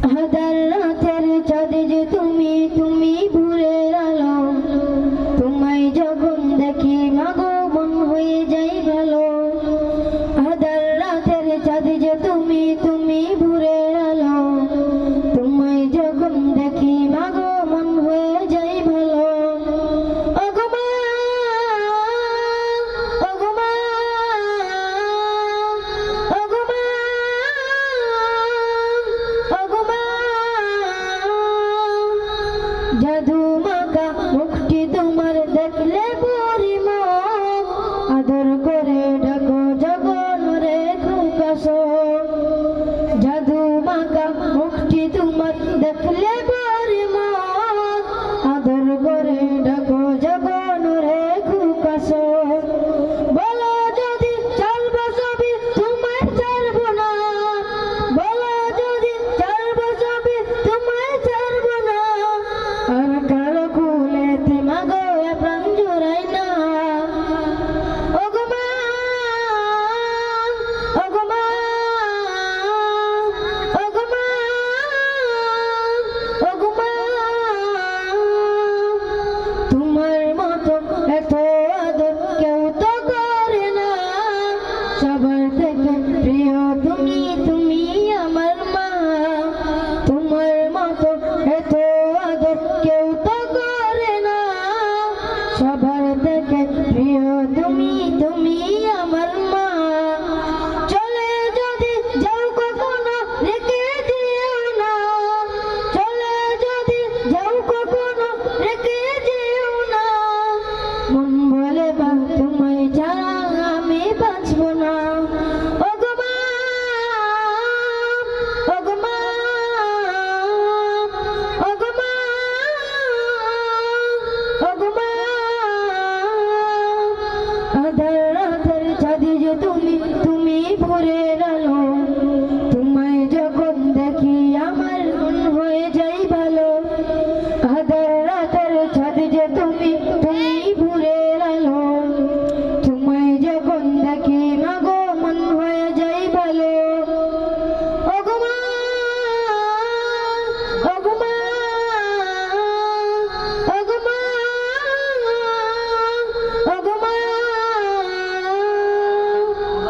হাজার রাতের চাঁদ যে তুমি, তুমি ভোরের আলো, তোমায় যখন দেখি মাগো মন হয়ে যাই ভালো। হাজার রাতের চাঁদ যে তুমি, তুমি ভোরের আলো, তোমায় যখন দেখি মাগো মন হয়ে যাই ভালো। ওগো মা, ওগো মা, ওগো মা, ওগো মা, জাদু মাখা মুখটি তোমার দেখলে পরি মন, আদর করে ডাকো জগন রে খুকাশো। জাদু মাখা মুখটি তোমার